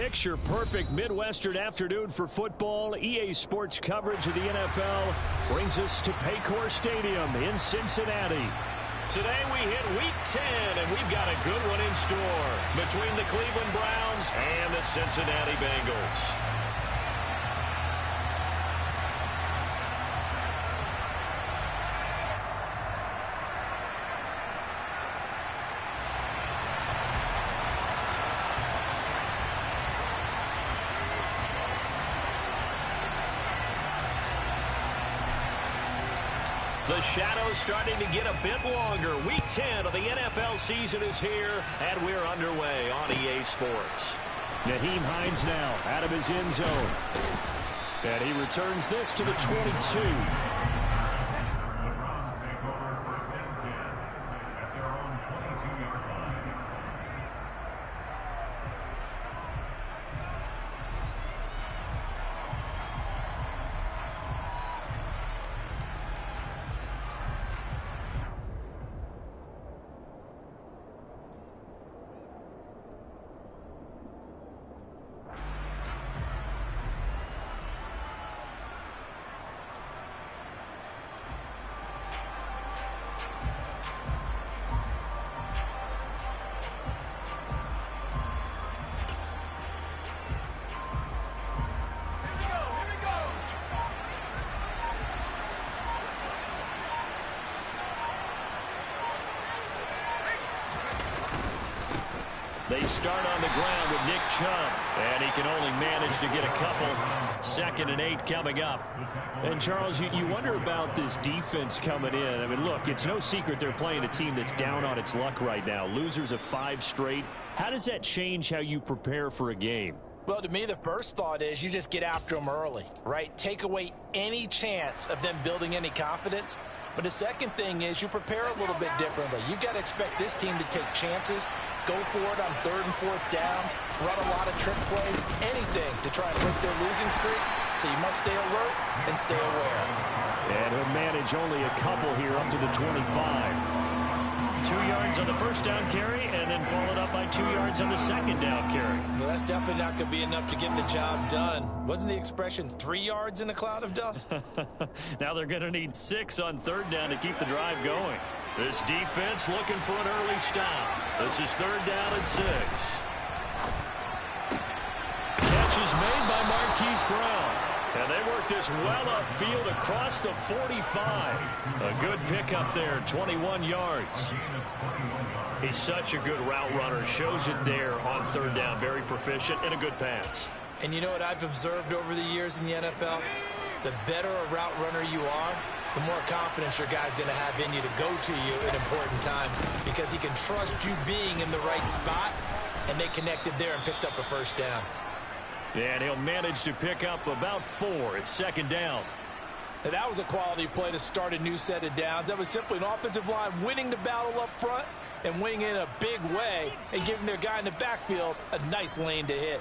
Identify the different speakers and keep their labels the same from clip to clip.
Speaker 1: picture-perfect Midwestern afternoon for football. EA Sports coverage of the NFL brings us to Paycor Stadium in Cincinnati. Today we hit Week 10, and we've got a good one in store between the Cleveland Browns and the Cincinnati Bengals. The shadow's starting to get a bit longer. Week 10 of the NFL season is here, and we're underway on EA Sports. Nyheim Hines now out of his end zone. And he returns this to the 22. They start on the ground with Nick Chubb, and he can only manage to get a couple. 2nd and 8 coming up. And, Charles, you wonder about this defense coming in. I mean, look, it's no secret they're playing a team that's down on its luck right now. Losers of 5 straight. How does that change how you prepare for a game?
Speaker 2: Well, to me, the first thought is you just get after them early, right? Take away any chance of them building any confidence. But the second thing is you prepare a little bit differently. You've got to expect this team to take chances, go for it on 3rd and 4th downs, run a lot of trick plays, anything to try and break their losing streak. So you must stay alert and stay aware.
Speaker 1: And he'll manage only a couple here up to the 25. 2 yards on the first down carry, and then followed up by 2 yards on the second down carry.
Speaker 2: Well, that's definitely not going to be enough to get the job done. Wasn't the expression 3 yards in a cloud of dust?
Speaker 1: Now they're going to need 6 on 3rd down to keep the drive going. This defense looking for an early stop. This is 3rd down and 6. Catch is made by Marquise Brown. And they work this well upfield across the 45. A good pickup there, 21 yards. He's such a good route runner. Shows it there on 3rd down. Very proficient and a good pass.
Speaker 2: And you know what I've observed over the years in the NFL? The better a route runner you are, the more confidence your guy's going to have in you to go to you at important times because he can trust you being in the right spot, and they connected there and picked up a first down.
Speaker 1: And he'll manage to pick up about 4. It's 2nd down.
Speaker 2: And that was a quality play to start a new set of downs. That was simply an offensive line winning the battle up front and winning in a big way and giving their guy in the backfield a nice lane to hit.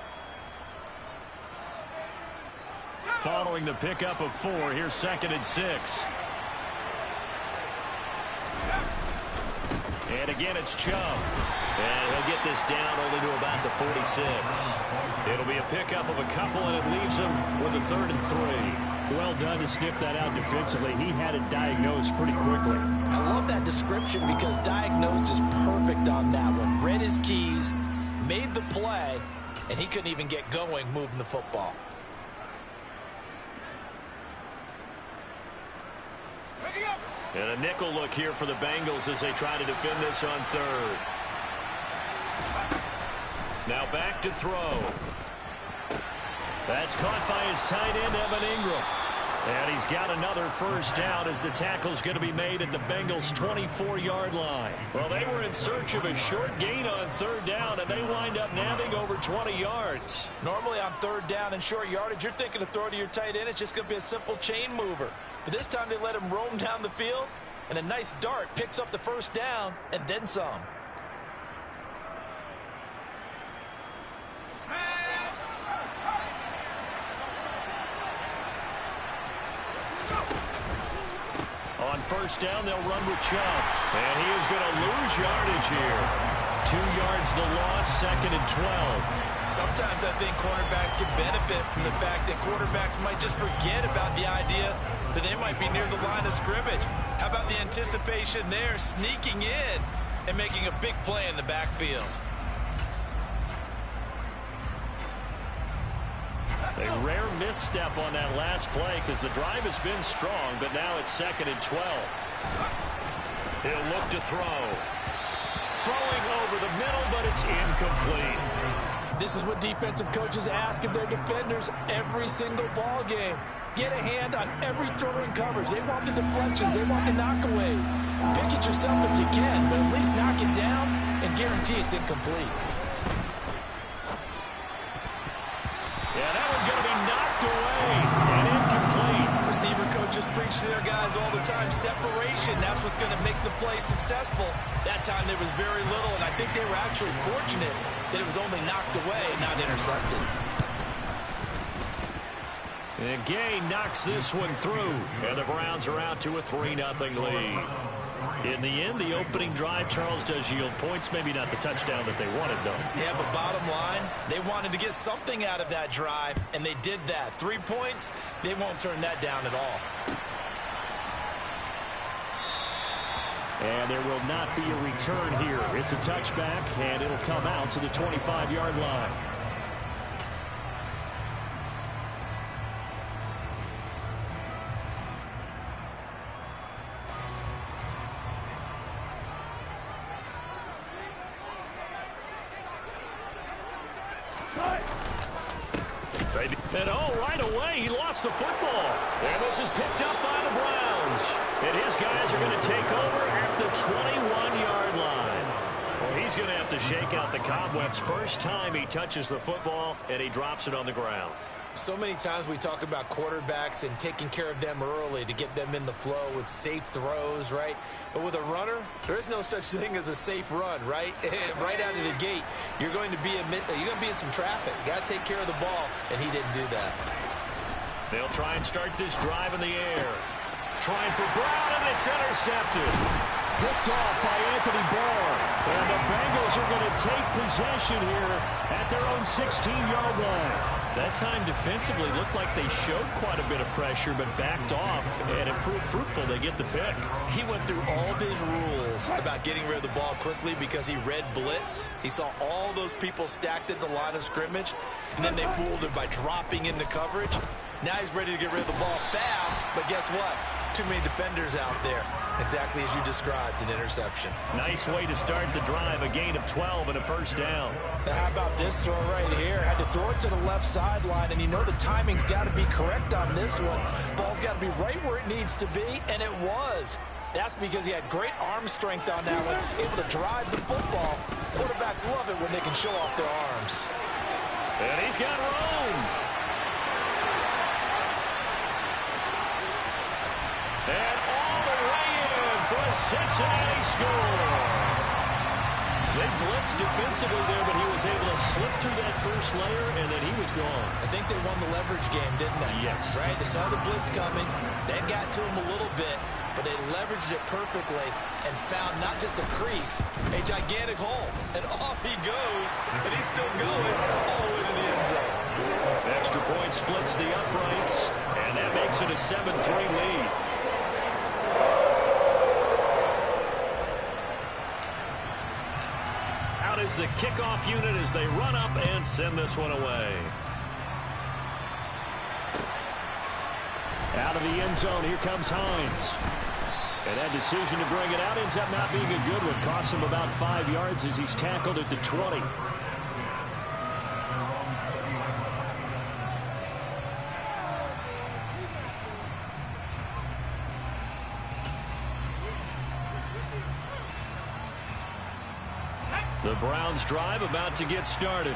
Speaker 1: Following the pickup of 4, here's 2nd and 6. And again, it's Chubb. And he'll get this down only to about the 46. It'll be a pickup of a couple, and it leaves him with a 3rd and 3. Well done to sniff that out defensively. He had it diagnosed pretty quickly.
Speaker 2: I love that description because diagnosed is perfect on that one. Read his keys, made the play, and he couldn't even get going moving the football.
Speaker 1: And a nickel look here for the Bengals as they try to defend this on 3rd. Now back to throw. That's caught by his tight end, Evan Ingram. And he's got another first down as the tackle's going to be made at the Bengals' 24-yard line. Well, they were in search of a short gain on 3rd down, and they wind up nabbing over 20 yards.
Speaker 2: Normally on 3rd down and short yardage, you're thinking to throw to your tight end. It's just going to be a simple chain mover. But this time they let him roam down the field, and a nice dart picks up the first down and then some.
Speaker 1: On 1st down, they'll run with Chubb. And he is going to lose yardage here. 2 yards the loss, 2nd and 12.
Speaker 2: Sometimes I think cornerbacks can benefit from the fact that quarterbacks might just forget about the idea that they might be near the line of scrimmage. How about the anticipation there, sneaking in and making a big play in the backfield?
Speaker 1: A rare misstep on that last play because the drive has been strong, but now it's 2nd and 12. He'll look to throw. Throwing over the middle, but it's incomplete.
Speaker 2: This is what defensive coaches ask of their defenders every single ball game. Get a hand on every throw in coverage. They want the deflections. They want the knockaways. Pick it yourself if you can, but at least knock it down and guarantee it's incomplete.
Speaker 1: Yeah, that one's going to be knocked away and incomplete.
Speaker 2: Receiver coaches preach to their guys all the time. Separation, that's what's going to make the play successful. That time there was very little, and I think they were actually fortunate that it was only knocked away, not intercepted.
Speaker 1: And Gay knocks this one through, and the Browns are out to a 3-0 lead. In the end, the opening drive, Charles, does yield points. Maybe not the touchdown that they wanted, though.
Speaker 2: Yeah, but bottom line, they wanted to get something out of that drive, and they did that. 3 points, they won't turn that down at all.
Speaker 1: And there will not be a return here. It's a touchback, and it'll come out to the 25-yard line. And right away, he lost the football. And this is picked up by the Browns. And his guys are going to take over at the 21-yard line. Well, he's going to have to shake out the cobwebs first time he touches the football, and he drops it on the ground.
Speaker 2: So many times we talk about quarterbacks and taking care of them early to get them in the flow with safe throws, right? But with a runner, there is no such thing as a safe run, right? Right out of the gate, you're going to be in some traffic. Got to take care of the ball, and he didn't do that.
Speaker 1: They'll try and start this drive in the air. Trying for Brown, and it's intercepted. Picked off by Anthony Barr. And the Bengals are going to take possession here at their own 16-yard line. That time defensively looked like they showed quite a bit of pressure, but backed off, and it proved fruitful. They get the pick.
Speaker 2: He went through all of his rules about getting rid of the ball quickly because he read blitz. He saw all those people stacked at the line of scrimmage, and then they fooled him by dropping into coverage. Now he's ready to get rid of the ball fast, but guess what? Too many defenders out there. Exactly as you described, an interception.
Speaker 1: Nice way to start the drive, a gain of 12 and a first down.
Speaker 2: Now how about this throw right here? Had to throw it to the left sideline, and you know the timing's got to be correct on this one. Ball's got to be right where it needs to be, and it was. That's because he had great arm strength on that one, able to drive the football. Quarterbacks love it when they can show off their arms.
Speaker 1: And he's got room. And all the way in for a Cincinnati score. They blitzed defensively there, but he was able to slip through that first layer, and then he was gone.
Speaker 2: I think they won the leverage game, didn't they?
Speaker 1: Yes.
Speaker 2: Right? They saw the blitz coming. That got to him a little bit, but they leveraged it perfectly and found not just a crease, a gigantic hole. And off he goes, and he's still going all the way to the end zone.
Speaker 1: Extra point splits the uprights, and that makes it a 7-3 lead. Is the kickoff unit as they run up and send this one away. Out of the end zone, here comes Hines. And that decision to bring it out ends up not being a good one. Costs him about 5 yards as he's tackled at the 20. The Browns drive about to get started.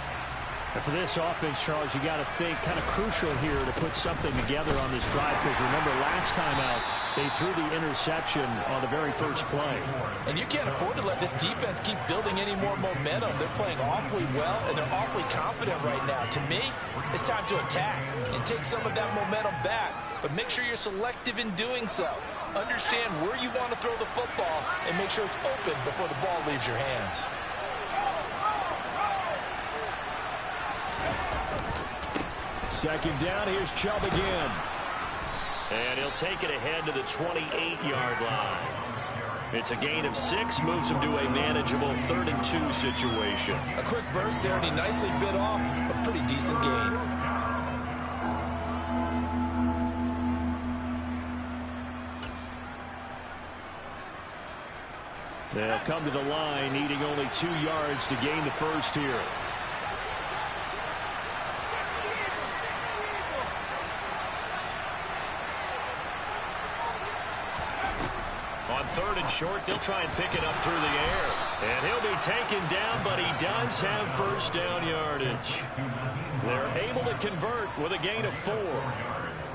Speaker 3: And for this offense, Charles, you got to think kind of crucial here to put something together on this drive, because remember last time out they threw the interception on the very first play.
Speaker 2: And you can't afford to let this defense keep building any more momentum. They're playing awfully well, and they're awfully confident right now. To me, it's time to attack and take some of that momentum back, but make sure you're selective in doing so. Understand where you want to throw the football and make sure it's open before the ball leaves your hands.
Speaker 3: Second down, here's Chubb again.
Speaker 1: And he'll take it ahead to the 28-yard line. It's a gain of 6, moves him to a manageable 3rd and 2 situation.
Speaker 2: A quick burst there, and he nicely bit off a pretty decent gain.
Speaker 3: They'll come to the line, needing only 2 yards to gain the first here.
Speaker 1: On 3rd and short, they'll try and pick it up through the air. And he'll be taken down, but he does have first down yardage. They're able to convert with a gain of 4.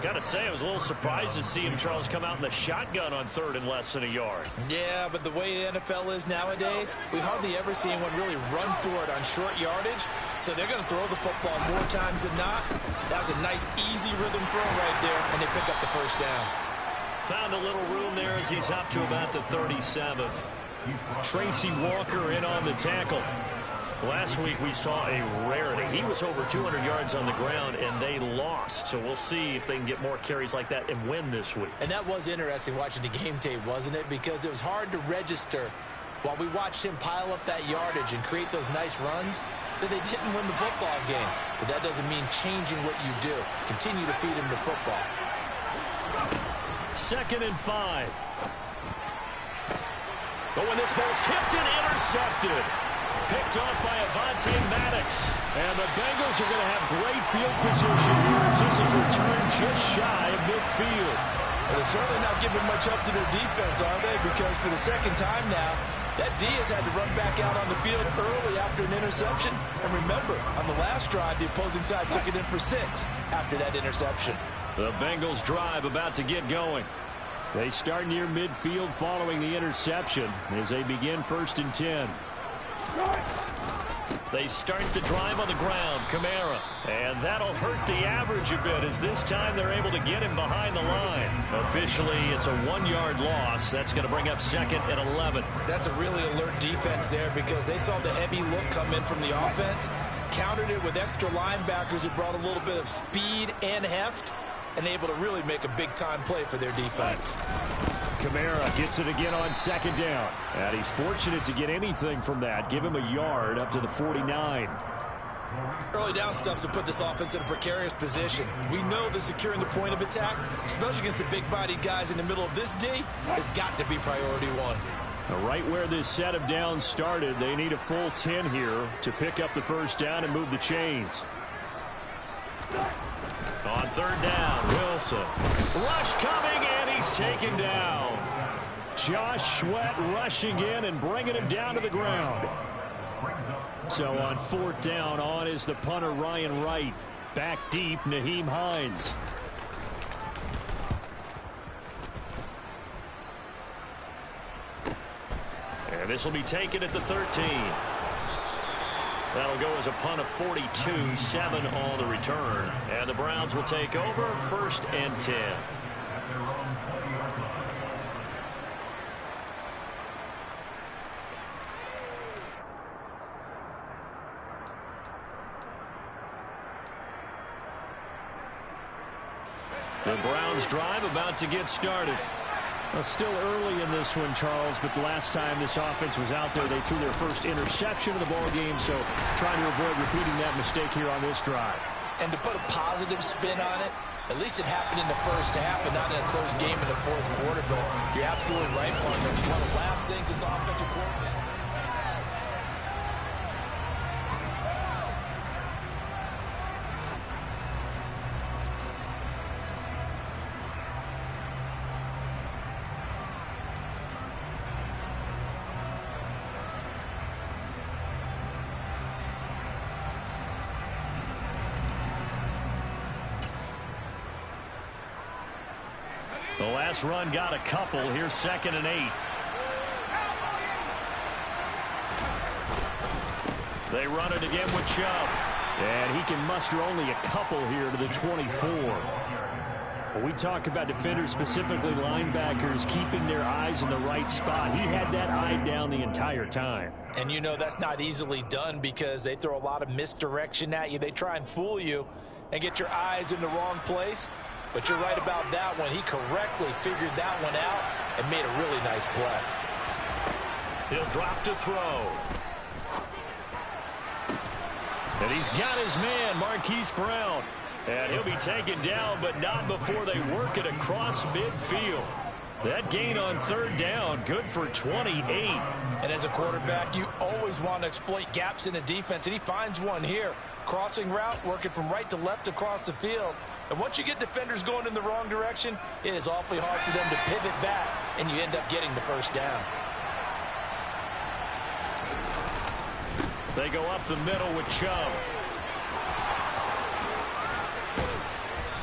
Speaker 1: Got to say, I was a little surprised to see him, Charles, come out in the shotgun on 3rd and less than a yard.
Speaker 2: Yeah, but the way the NFL is nowadays, we hardly ever see anyone really run for it on short yardage. So they're going to throw the football more times than not. That was a nice, easy rhythm throw right there, and they pick up the first down.
Speaker 1: Found a little room there as he's up to about the 37. Tracy Walker in on the tackle. Last week we saw a rarity. He was over 200 yards on the ground, and they lost. So we'll see if they can get more carries like that and win this week.
Speaker 2: And that was interesting watching the game tape, wasn't it? Because it was hard to register while we watched him pile up that yardage and create those nice runs that they didn't win the football game. But that doesn't mean changing what you do. Continue to feed him the football.
Speaker 1: 2nd and 5. But when this ball's tipped and intercepted. Picked off by Avonte Maddox.
Speaker 3: And the Bengals are going to have great field position here as this is returned just shy of midfield.
Speaker 2: Well, they're certainly not giving much up to their defense, are they? Because for the second time now, that D has had to run back out on the field early after an interception. And remember, on the last drive, the opposing side took it in for 6 after that interception.
Speaker 1: The Bengals drive about to get going.
Speaker 3: They start near midfield following the interception as they begin 1st and 10.
Speaker 1: They start the drive on the ground. Kamara. And that'll hurt the average a bit as this time they're able to get him behind the line. Officially, it's a 1-yard loss. That's going to bring up 2nd and 11.
Speaker 2: That's a really alert defense there because they saw the heavy look come in from the offense, countered it with extra linebackers who brought a little bit of speed and heft, and able to really make a big-time play for their defense.
Speaker 3: Kamara gets it again on 2nd down. And he's fortunate to get anything from that. Give him a yard up to the 49.
Speaker 2: Early down stuff to put this offense in a precarious position. We know that securing the point of attack, especially against the big-bodied guys in the middle of this D, has got to be priority 1.
Speaker 3: Right where this set of downs started, they need a full 10 here to pick up the first down and move the chains.
Speaker 1: On 3rd down, Wilson. Rush coming, and he's taken down.
Speaker 3: Josh Sweat rushing in and bringing him down to the ground. So on 4th down, on is the punter Ryan Wright. Back deep, Naheem Hines.
Speaker 1: And this will be taken at the 13. That'll go as a punt of 42, 7 on the return. And the Browns will take over 1st and 10. The Browns drive about to get started.
Speaker 3: Well, still early in this one, Charles, but the last time this offense was out there, they threw their first interception of the ball game, so trying to avoid repeating that mistake here on this drive.
Speaker 2: And to put a positive spin on it, at least it happened in the first half and not in a close game in the 4th quarter, but you're absolutely right, partner. It's one of the last things this offensive coordinator.
Speaker 1: The last run got a couple. Here's 2nd and 8. They run it again with Chubb.
Speaker 3: And he can muster only a couple here to the 24. When we talk about defenders, specifically linebackers, keeping their eyes in the right spot, he had that eye down the entire time.
Speaker 2: And you know that's not easily done because they throw a lot of misdirection at you. They try and fool you. and get your eyes in the wrong place. But you're right about that one. He correctly figured that one out and made a really nice play.
Speaker 1: He'll drop to throw. And he's got his man, Marquise Brown. And he'll be taken down, but not before they work it across midfield. That gain on third down, good for 28.
Speaker 2: And as a quarterback, you always want to exploit gaps in the defense, and he finds one here. Crossing route, working from right to left across the field. And once you get defenders going in the wrong direction, it is awfully hard for them to pivot back, and you end up getting the first down.
Speaker 1: They go up the middle with Chubb.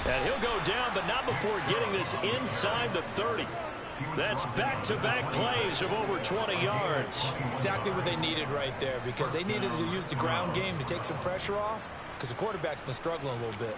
Speaker 1: And he'll go down, but not before getting this inside the 30. That's back-to-back plays of over 20 yards.
Speaker 2: Exactly what they needed right there, because they needed to use the ground game to take some pressure off, because the quarterback's been struggling a little bit.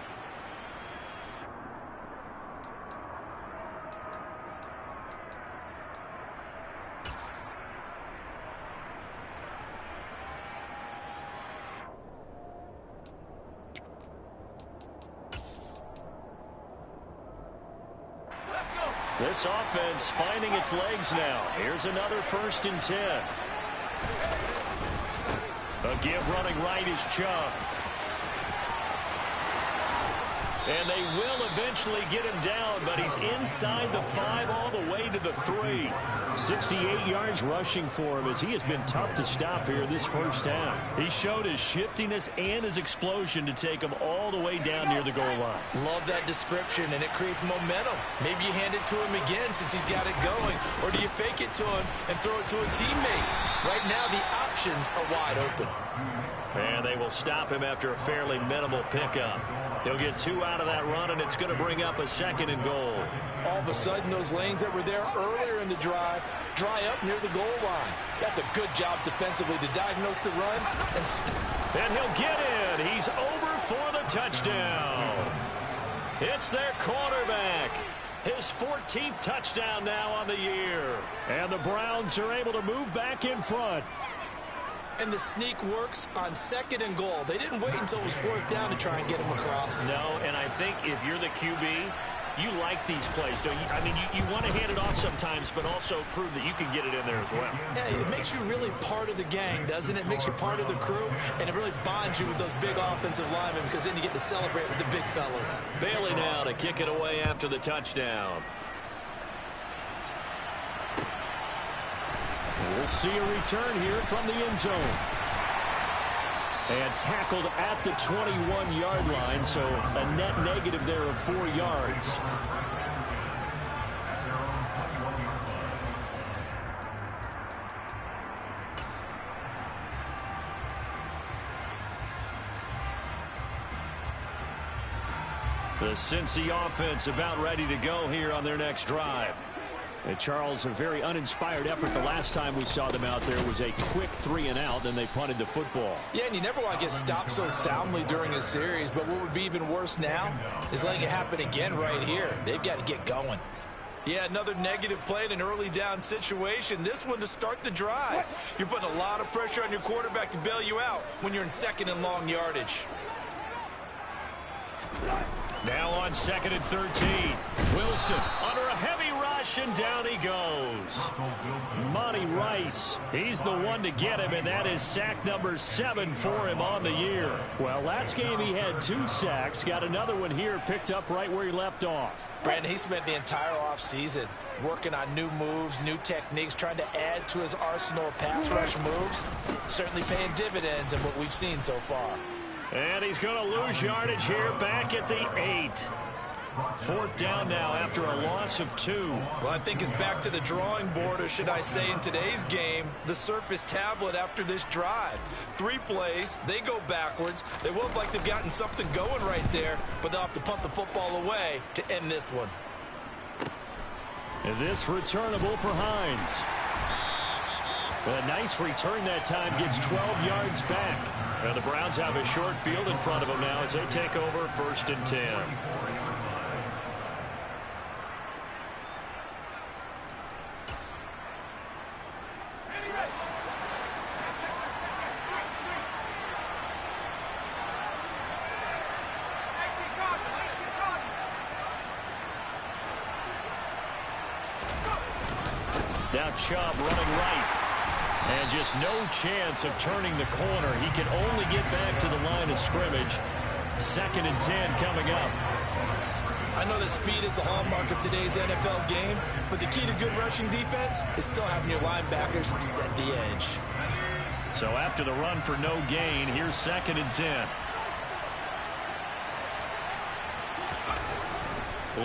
Speaker 1: This offense finding its legs now. Here's another 1st and 10. A give running right is Chubb. And they will eventually get him down, but he's inside the 5 all the way to the 3. 68 yards rushing for him as he has been tough to stop here this first half. He showed his shiftiness and his explosion to take him all the way down near the goal line.
Speaker 2: Love that description, and it creates momentum. Maybe you hand it to him again since he's got it going, or do you fake it to him and throw it to a teammate? Right now, the options are wide open.
Speaker 1: And they will stop him after a fairly minimal pickup. He'll get 2 out of that run, and it's going to bring up a 2nd and goal.
Speaker 2: All of a sudden, those lanes that were there earlier in the drive dry up near the goal line. That's a good job defensively to diagnose the run.
Speaker 1: And he'll get in. He's over for the touchdown. It's their quarterback. His 14th touchdown now on the year. And the Browns are able to move back in front.
Speaker 2: And the sneak works on 2nd and goal. They didn't wait until it was 4th down to try and get him across.
Speaker 1: No, and I think if you're the QB, you like these plays, don't you? I mean, you want to hand it off sometimes, but also prove that you can get it in there as well.
Speaker 2: Yeah, it makes you really part of the gang, doesn't it? It makes you part of the crew, and it really bonds you with those big offensive linemen, because then you get to celebrate with the big fellas.
Speaker 1: Bailey now to kick it away after the touchdown. We'll see a return here from the end zone. And tackled at the 21-yard line, so a net negative there of 4 yards. The Cincy offense about ready to go here on their next drive. And Charles, a very uninspired effort the last time we saw them out there was a quick 3 and out, and they punted the football.
Speaker 2: Yeah, and you never want to get stopped so soundly during a series, but what would be even worse now is letting it happen again right here. They've got to get going. Yeah, another negative play in an early down situation. This one to start the drive. You're putting a lot of pressure on your quarterback to bail you out when you're in 2nd and long yardage.
Speaker 1: Now on 2nd and 13. Wilson under a heavy rush, and down he goes. Monty Rice, he's the one to get him, and that is sack number 7 for him on the year. Well, last game he had 2 sacks. Got another one here picked up right where he left off.
Speaker 2: Brandon, he spent the entire offseason working on new moves, new techniques, trying to add to his arsenal of pass rush moves. Certainly paying dividends in what we've seen so far.
Speaker 1: And he's going to lose yardage here back at the 8. 4th down now after a loss of 2.
Speaker 2: Well, I think it's back to the drawing board, or should I say in today's game, the Surface tablet after this drive. 3 plays, they go backwards. They look like they've gotten something going right there, but they'll have to punt the football away to end this one.
Speaker 1: And this returnable for Hines. A nice return that time, gets 12 yards back. And the Browns have a short field in front of them now as they take over 1st and 10. Now Chubb running right. And just no chance of turning the corner. He can only get back to the line of scrimmage. 2nd and 10 coming up.
Speaker 2: I know that speed is the hallmark of today's NFL game, but the key to good rushing defense is still having your linebackers set the edge.
Speaker 1: So after the run for no gain, here's 2nd and 10.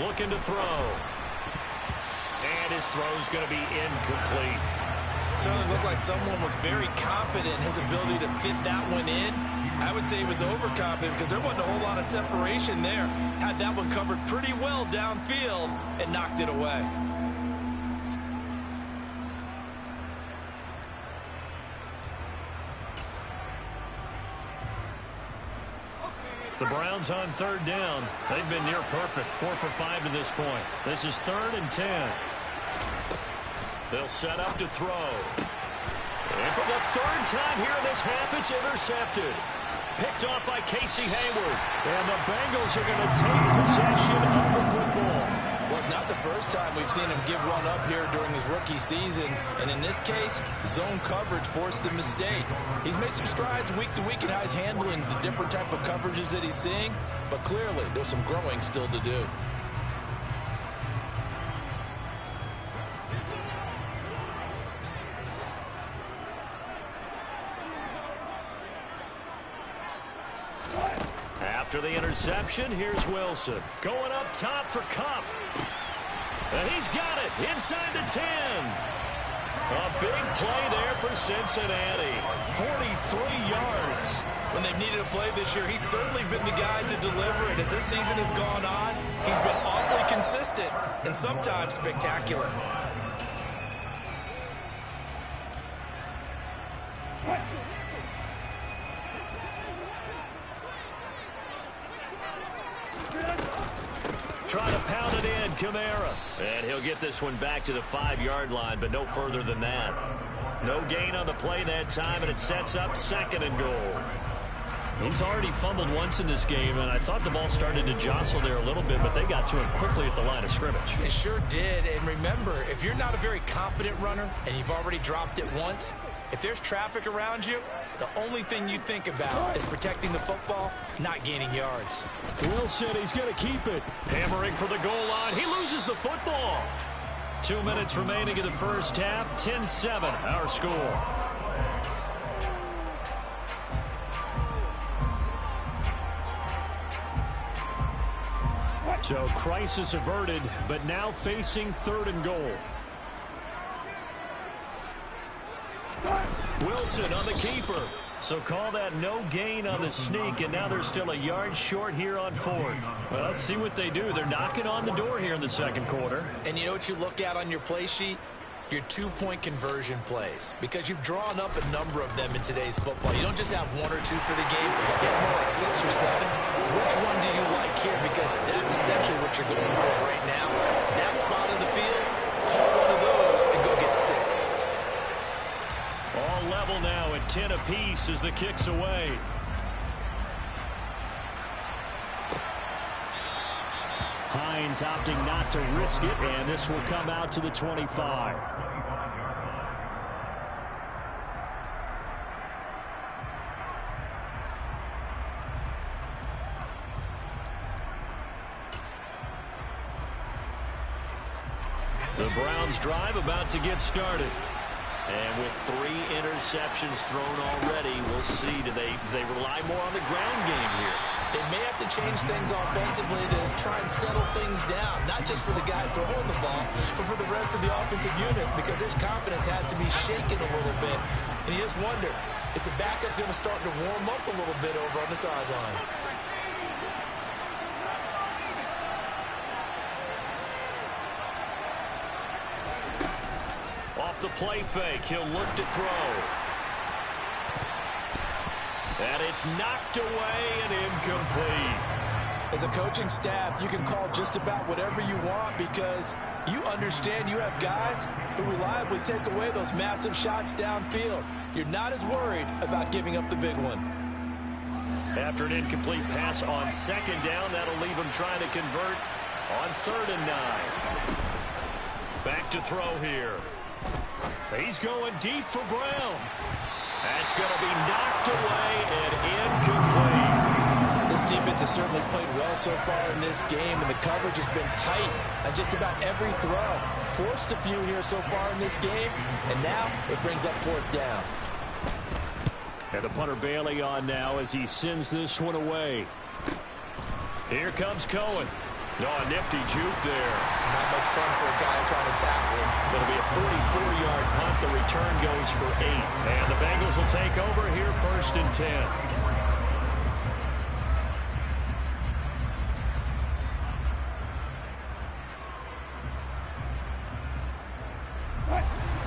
Speaker 1: Looking to throw. And his throw's going to be incomplete.
Speaker 2: Certainly looked like someone was very confident in his ability to fit that one in. I would say he was overconfident because there wasn't a whole lot of separation there. Had that one covered pretty well downfield and knocked it away.
Speaker 1: The Browns on 3rd down. They've been near perfect. 4 for 5 to this point. This is 3rd and 10. They'll set up to throw. And for the 3rd time here in this half, it's intercepted. Picked off by Casey Hayward. And the Bengals are going to take possession of the football.
Speaker 2: Well, it's not the first time we've seen him give one up here during his rookie season. And in this case, zone coverage forced the mistake. He's made some strides week to week in how he's handling the different type of coverages that he's seeing. But clearly, there's some growing still to do.
Speaker 1: After the interception, here's Wilson. Going up top for Kupp. And he's got it inside the 10. A big play there for Cincinnati. 43 yards.
Speaker 2: When they've needed a play this year, he's certainly been the guy to deliver it. As this season has gone on, he's been awfully consistent and sometimes spectacular.
Speaker 1: Trying to pound it in, Kamara. And he'll get this one back to the 5-yard line, but no further than that. No gain on the play that time, and it sets up 2nd and goal. He's already fumbled once in this game, and I thought the ball started to jostle there a little bit, but they got to him quickly at the line of scrimmage.
Speaker 2: They sure did, and remember, if you're not a very confident runner and you've already dropped it once, if there's traffic around you, the only thing you think about is protecting the football, not gaining yards.
Speaker 1: Wilson, he's going to keep it. Hammering for the goal line. He loses the football. 2 minutes remaining in the first half. 10-7, our score. So crisis averted, but now facing 3rd and goal. Wilson on the keeper. So call that no gain on the sneak, and now they're still a yard short here on 4th. Well, let's see what they do. They're knocking on the door here in the 2nd quarter.
Speaker 2: And you know what you look at on your play sheet? Your 2-point conversion plays, because you've drawn up a number of them in today's football. You don't just have 1 or 2 for the game. You have more like 6 or 7. Which one do you like here? Because that's essentially what you're going for right now. That spot of the field, call one of those and go get 6.
Speaker 1: All level now at 10 apiece as the kick's away. Hines opting not to risk it, and this will come out to the 25. The Browns drive about to get started. And with 3 interceptions thrown already, we'll see. Do they rely more on the ground game here?
Speaker 2: They may have to change things offensively to try and settle things down, not just for the guy throwing the ball, but for the rest of the offensive unit, because his confidence has to be shaken a little bit. And you just wonder, is the backup going to start to warm up a little bit over on the sideline?
Speaker 1: Off the play fake, he'll look to throw. And it's knocked away and incomplete.
Speaker 2: As a coaching staff, you can call just about whatever you want because you understand you have guys who reliably take away those massive shots downfield. You're not as worried about giving up the big one.
Speaker 1: After an incomplete pass on 2nd down, that'll leave him trying to convert on 3rd and 9. Back to throw here. He's going deep for Brown. That's going to be knocked away and incomplete.
Speaker 2: This defense has certainly played well so far in this game, and the coverage has been tight on just about every throw. Forced a few here so far in this game, and now it brings up fourth down.
Speaker 3: And the punter Bailey on now as he sends this one away.
Speaker 1: Here comes Cohen. Oh, a nifty juke there.
Speaker 2: Not much fun for a guy trying to tackle him.
Speaker 1: It'll be a 44-yard punt. The return goes for 8. And the Bengals will take over here, 1st and 10.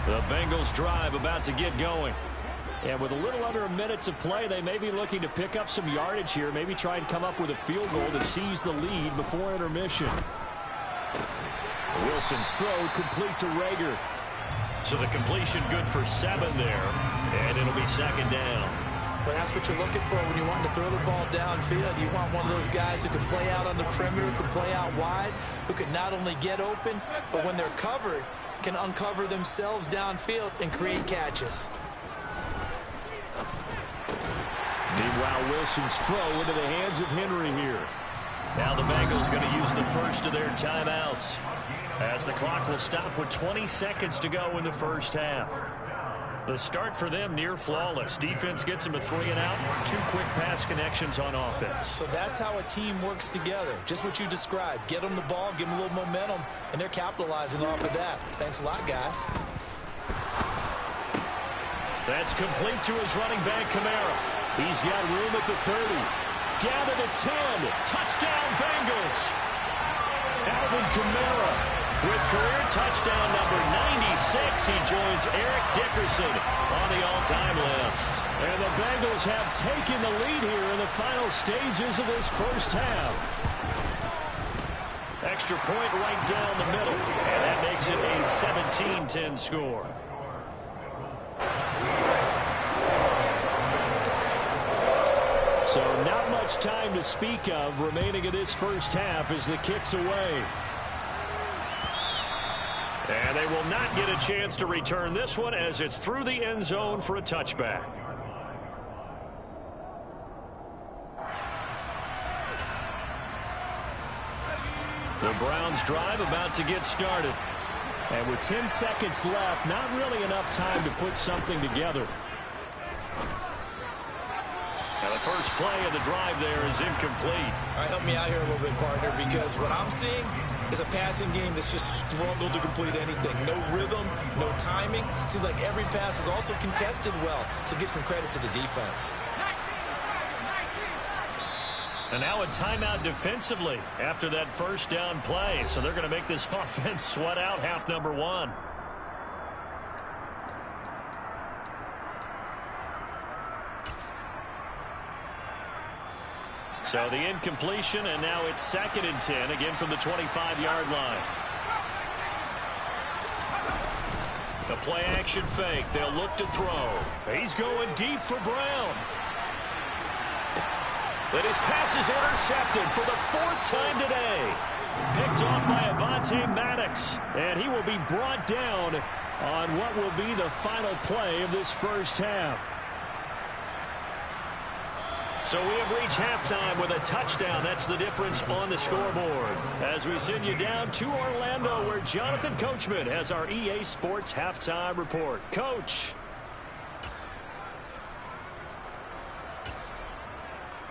Speaker 1: The Bengals drive about to get going.
Speaker 3: And with a little under a minute to play, they may be looking to pick up some yardage here, maybe try and come up with a field goal to seize the lead before intermission.
Speaker 1: Wilson's throw complete to Rager. So the completion good for 7 there, and it'll be 2nd down.
Speaker 2: Well, that's what you're looking for when you want to throw the ball downfield. You want one of those guys who can play out on the perimeter, who can play out wide, who can not only get open, but when they're covered, can uncover themselves downfield and create catches.
Speaker 3: Meanwhile, Wilson's throw into the hands of Henry here.
Speaker 1: Now the Bengals going to use the first of their timeouts, as the clock will stop with 20 seconds to go in the first half. The start for them near flawless. Defense gets them a 3-and-out, 2 quick pass connections on offense.
Speaker 2: So that's how a team works together. Just what you described. Get them the ball, give them a little momentum, and they're capitalizing off of that. Thanks a lot, guys.
Speaker 1: That's complete to his running back, Kamara.
Speaker 3: He's got room at the 30. Down to the 10.
Speaker 1: Touchdown, Bengals.
Speaker 3: Alvin Kamara
Speaker 1: with career touchdown number 96. He joins Eric Dickerson on the all-time list.
Speaker 3: And the Bengals have taken the lead here in the final stages of this first half.
Speaker 1: Extra point right down the middle, and that makes it a 17-10 score.
Speaker 3: So not much time to speak of remaining in this first half as the kick's away.
Speaker 1: And they will not get a chance to return this one as it's through the end zone for a touchback. The Browns drive about to get started.
Speaker 3: And with 10 seconds left, not really enough time to put something together.
Speaker 1: Now the first play of the drive there is incomplete.
Speaker 2: All right, help me out here a little bit, partner, because what I'm seeing is a passing game that's just struggled to complete anything. No rhythm, no timing. Seems like every pass is also contested well, so give some credit to the defense.
Speaker 1: And now a timeout defensively after that first down play. So they're going to make this offense sweat out half number 1. So the incompletion, and now it's 2nd and 10, again from the 25-yard line. The play-action fake. They'll look to throw. He's going deep for Brown. But his pass is intercepted for the 4th time today. Picked off by Avonte Maddox. And he will be brought down on what will be the final play of this first half. So we have reached halftime with a touchdown. That's the difference on the scoreboard. As we send you down to Orlando, where Jonathan Coachman has our EA Sports halftime report. Coach.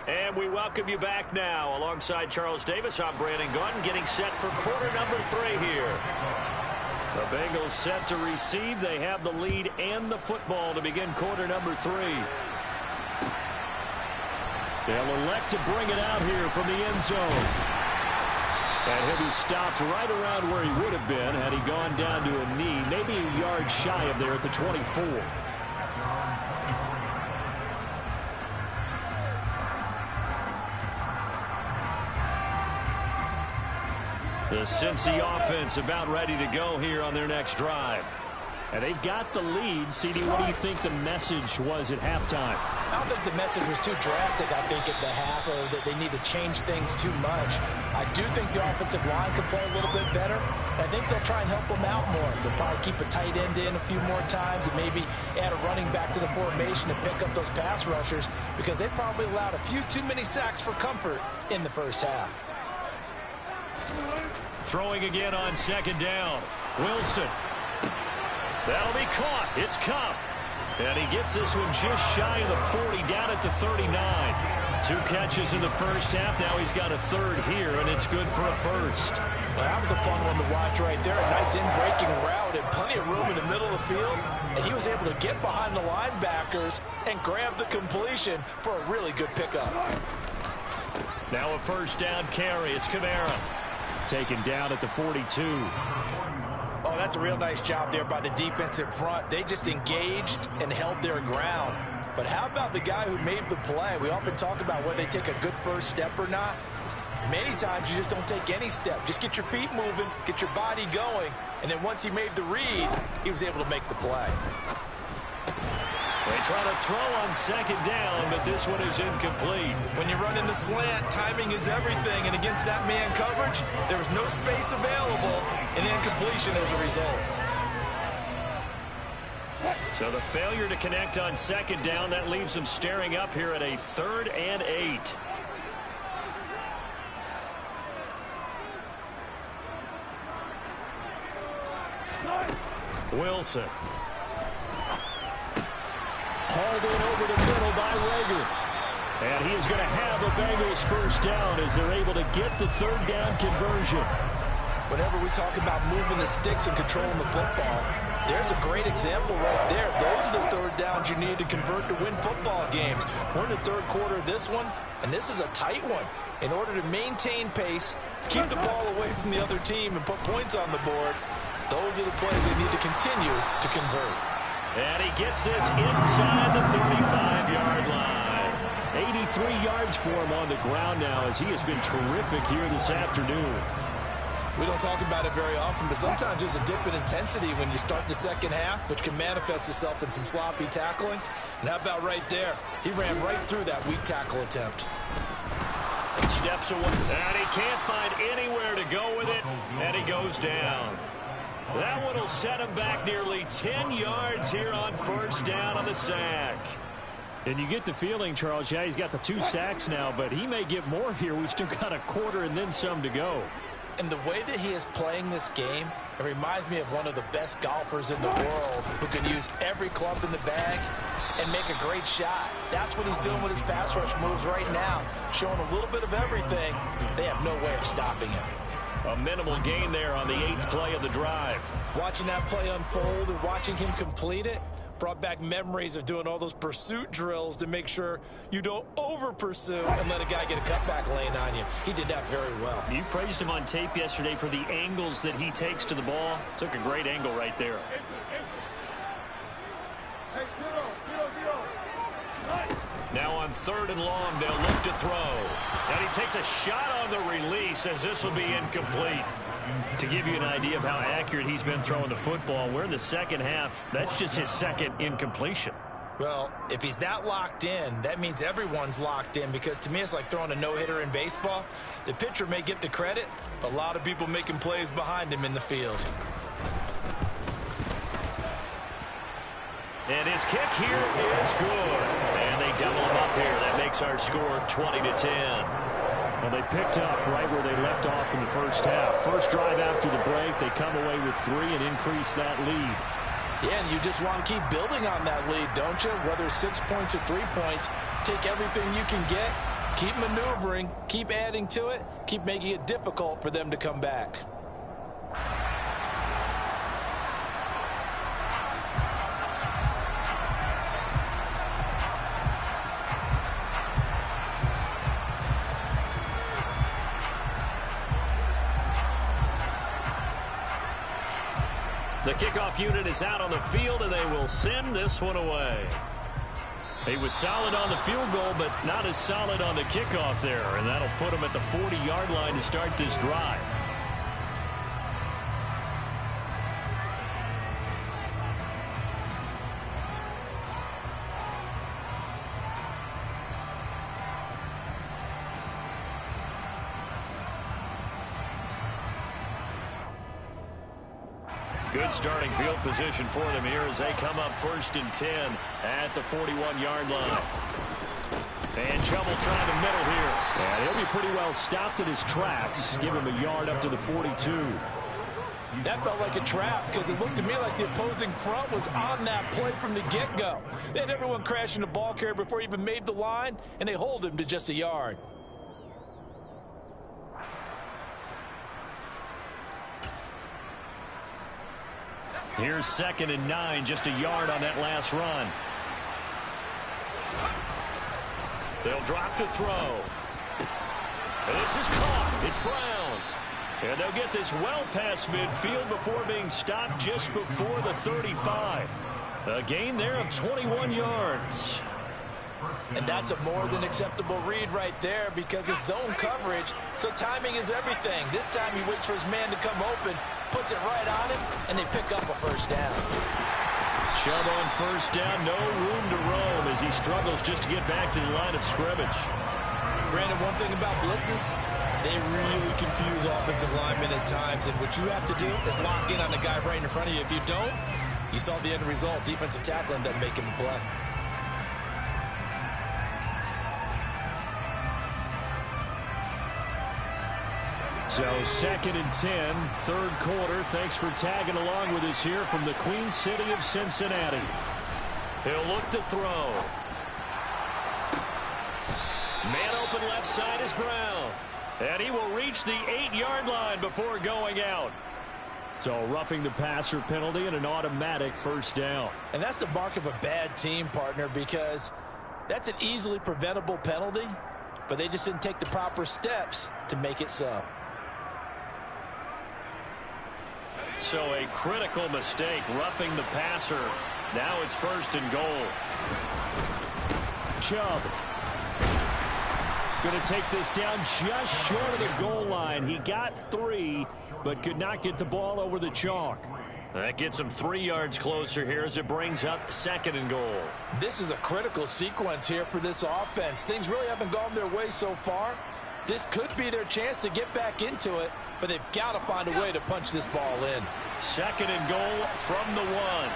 Speaker 1: And we welcome you back now. Alongside Charles Davis, I'm Brandon Gaudin, getting set for quarter number 3 here. The Bengals set to receive. They have the lead and the football to begin quarter number 3.
Speaker 3: They'll elect to bring it out here from the end zone. And he'll be stopped right around where he would have been had he gone down to a knee, maybe a yard shy of there at the 24.
Speaker 1: The Cincy offense about ready to go here on their next drive.
Speaker 3: And they've got the lead. CD, what do you think the message was at halftime?
Speaker 2: I don't think the message was too drastic, I think, at the half, or that they need to change things too much. I do think the offensive line could play a little bit better. I think they'll try and help them out more. They'll probably keep a tight end in a few more times and maybe add a running back to the formation to pick up those pass rushers, because they probably allowed a few too many sacks for comfort in the first half.
Speaker 1: Throwing again on second down. Wilson. That'll be caught. It's Cup. And he gets this one just shy of the 40, down at the 39. 2 catches in the first half. Now he's got a third here, and it's good for a first.
Speaker 2: Well, that was a fun one to watch right there. A nice in-breaking route and plenty of room in the middle of the field. And he was able to get behind the linebackers and grab the completion for a really good pickup.
Speaker 1: Now a first down carry. It's Kamara.
Speaker 3: Taken down at the 42.
Speaker 2: Oh, that's a real nice job there by the defensive front. They just engaged and held their ground. But how about the guy who made the play? We often talk about whether they take a good first step or not. Many times you just don't take any step. Just get your feet moving, get your body going, and then once he made the read, he was able to make the play.
Speaker 1: They try to throw on second down, but this one is incomplete.
Speaker 2: When you run in the slant, timing is everything, and against that man coverage, there was no space available, and incompletion as a result.
Speaker 1: So the failure to connect on second down, that leaves them staring up here at a 3rd and 8. Wilson.
Speaker 3: Hauled in over the middle by Rager.
Speaker 1: And he is going to have a Bengals first down as they're able to get the 3rd down conversion.
Speaker 2: Whenever we talk about moving the sticks and controlling the football, there's a great example right there. Those are the 3rd downs you need to convert to win football games. We're in the 3rd quarter of this one, and this is a tight one. In order to maintain pace, keep the ball away from the other team, and put points on the board, those are the plays they need to continue to convert.
Speaker 1: And he gets this inside the 35-yard line.
Speaker 3: 83 yards for him on the ground now, as he has been terrific here this afternoon.
Speaker 2: We don't talk about it very often, but sometimes there's a dip in intensity when you start the second half, which can manifest itself in some sloppy tackling. And how about right there? He ran right through that weak tackle attempt.
Speaker 1: He steps away, and he can't find anywhere to go with it, and he goes down. That one will set him back nearly 10 yards here on first down on the sack.
Speaker 3: And you get the feeling, Charles, yeah, he's got the 2 sacks now, but he may get more here. We've still got a quarter and then some to go.
Speaker 2: And the way that he is playing this game, it reminds me of one of the best golfers in the world who can use every club in the bag and make a great shot. That's what he's doing with his pass rush moves right now, showing a little bit of everything. They have no way of stopping him.
Speaker 1: A minimal gain there on the 8th play of the drive.
Speaker 2: Watching that play unfold and watching him complete it brought back memories of doing all those pursuit drills to make sure you don't over-pursue and let a guy get a cutback lane on you. He did that very well.
Speaker 1: You praised him on tape yesterday for the angles that he takes to the ball. Took a great angle right there. Now on 3rd and long, they'll look to throw. And he takes a shot on the release as this will be incomplete. To give you an idea of how accurate he's been throwing the football, we're in the second half. That's just his 2nd incompletion.
Speaker 2: Well, if he's that locked in, that means everyone's locked in, because to me it's like throwing a no-hitter in baseball. The pitcher may get the credit, but a lot of people making plays behind him in the field.
Speaker 1: And his kick here is good. And they double him up here. That makes our score 20-10.
Speaker 3: Well, they picked up right where they left off in the first half. First drive after the break, they come away with 3 and increase that lead.
Speaker 2: Yeah, and you just want to keep building on that lead, don't you? Whether 6 points or 3 points, take everything you can get, keep maneuvering, keep adding to it, keep making it difficult for them to come back.
Speaker 1: The kickoff unit is out on the field, and they will send this one away. He was solid on the field goal, but not as solid on the kickoff there, and that'll put him at the 40-yard line to start this drive. Good starting field position for them here as they come up 1st and 10 at the 41-yard line. And Chubb will try the middle here.
Speaker 3: And he'll be pretty well stopped in his tracks. Give him a yard up to the 42.
Speaker 2: That felt like a trap because it looked to me like the opposing front was on that play from the get-go. They had everyone crashing the ball carrier before he even made the line, and they hold him to just a yard.
Speaker 1: Here's 2nd and 9, just a yard on that last run. They'll drop to throw. And this is caught. It's Brown. And they'll get this well past midfield before being stopped just before the 35. A gain there of 21 yards.
Speaker 2: And that's a more than acceptable read right there because it's zone coverage, so timing is everything. This time he waits for his man to come open, puts it right on him, and they pick up a first down.
Speaker 1: Chubb on first down, no room to roam as he struggles just to get back to the line of scrimmage.
Speaker 2: Brandon, one thing about blitzes, they really confuse offensive linemen at times, and what you have to do is lock in on the guy right in front of you. If you don't, you saw the end result. Defensive tackle ended up making the play.
Speaker 3: So 2nd and 10, 3rd quarter. Thanks for tagging along with us here from the Queen City of Cincinnati.
Speaker 1: He'll look to throw. Man open left side is Brown. And he will reach the 8-yard line before going out.
Speaker 3: So roughing the passer penalty and an automatic first down.
Speaker 2: And that's the mark of a bad team, partner, because that's an easily preventable penalty, but they just didn't take the proper steps to make it so.
Speaker 1: So a critical mistake, roughing the passer. Now it's 1st and goal.
Speaker 3: Chubb going to take this down just short of the goal line. He got 3, but could not get the ball over the chalk.
Speaker 1: That gets him 3 yards closer here as it brings up 2nd and goal.
Speaker 2: This is a critical sequence here for this offense. Things really haven't gone their way so far. This could be their chance to get back into it, but they've got to find a way to punch this ball in.
Speaker 1: 2nd and goal from the 1.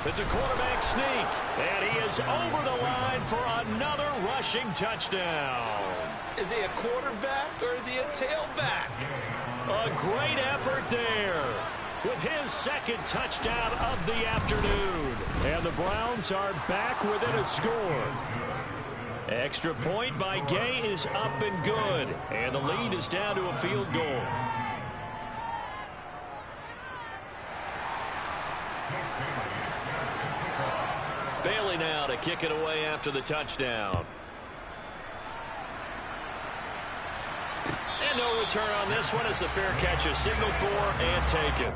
Speaker 1: It's a quarterback sneak, and he is over the line for another rushing touchdown.
Speaker 2: Is he a quarterback or is he a tailback?
Speaker 1: A great effort there with his 2nd touchdown of the afternoon.
Speaker 3: And the Browns are back within a score.
Speaker 1: Extra point by Gay is up and good, and the lead is down to a field goal. Bailey now to kick it away after the touchdown. And no return on this one as the fair catch is signaled for and taken.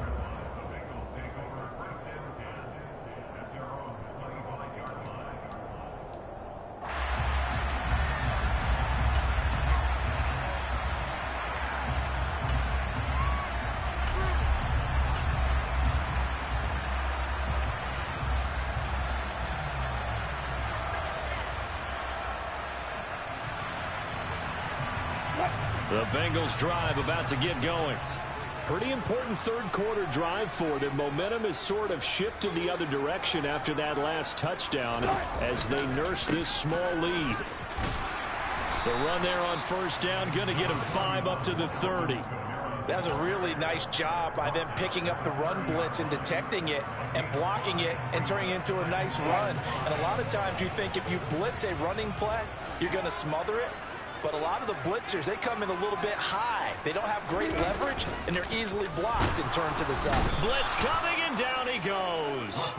Speaker 1: The Bengals drive about to get going.
Speaker 3: Pretty important 3rd quarter drive for them. Momentum has sort of shifted the other direction after that last touchdown as they nurse this small lead.
Speaker 1: The run there on first down going to get them 5 up to the 30.
Speaker 2: That was a really nice job by them picking up the run blitz and detecting it and blocking it and turning it into a nice run. And a lot of times you think if you blitz a running play, you're going to smother it. But a lot of the blitzers, they come in a little bit high. They don't have great leverage, and they're easily blocked and turned to the side.
Speaker 1: Blitz coming, and down he goes.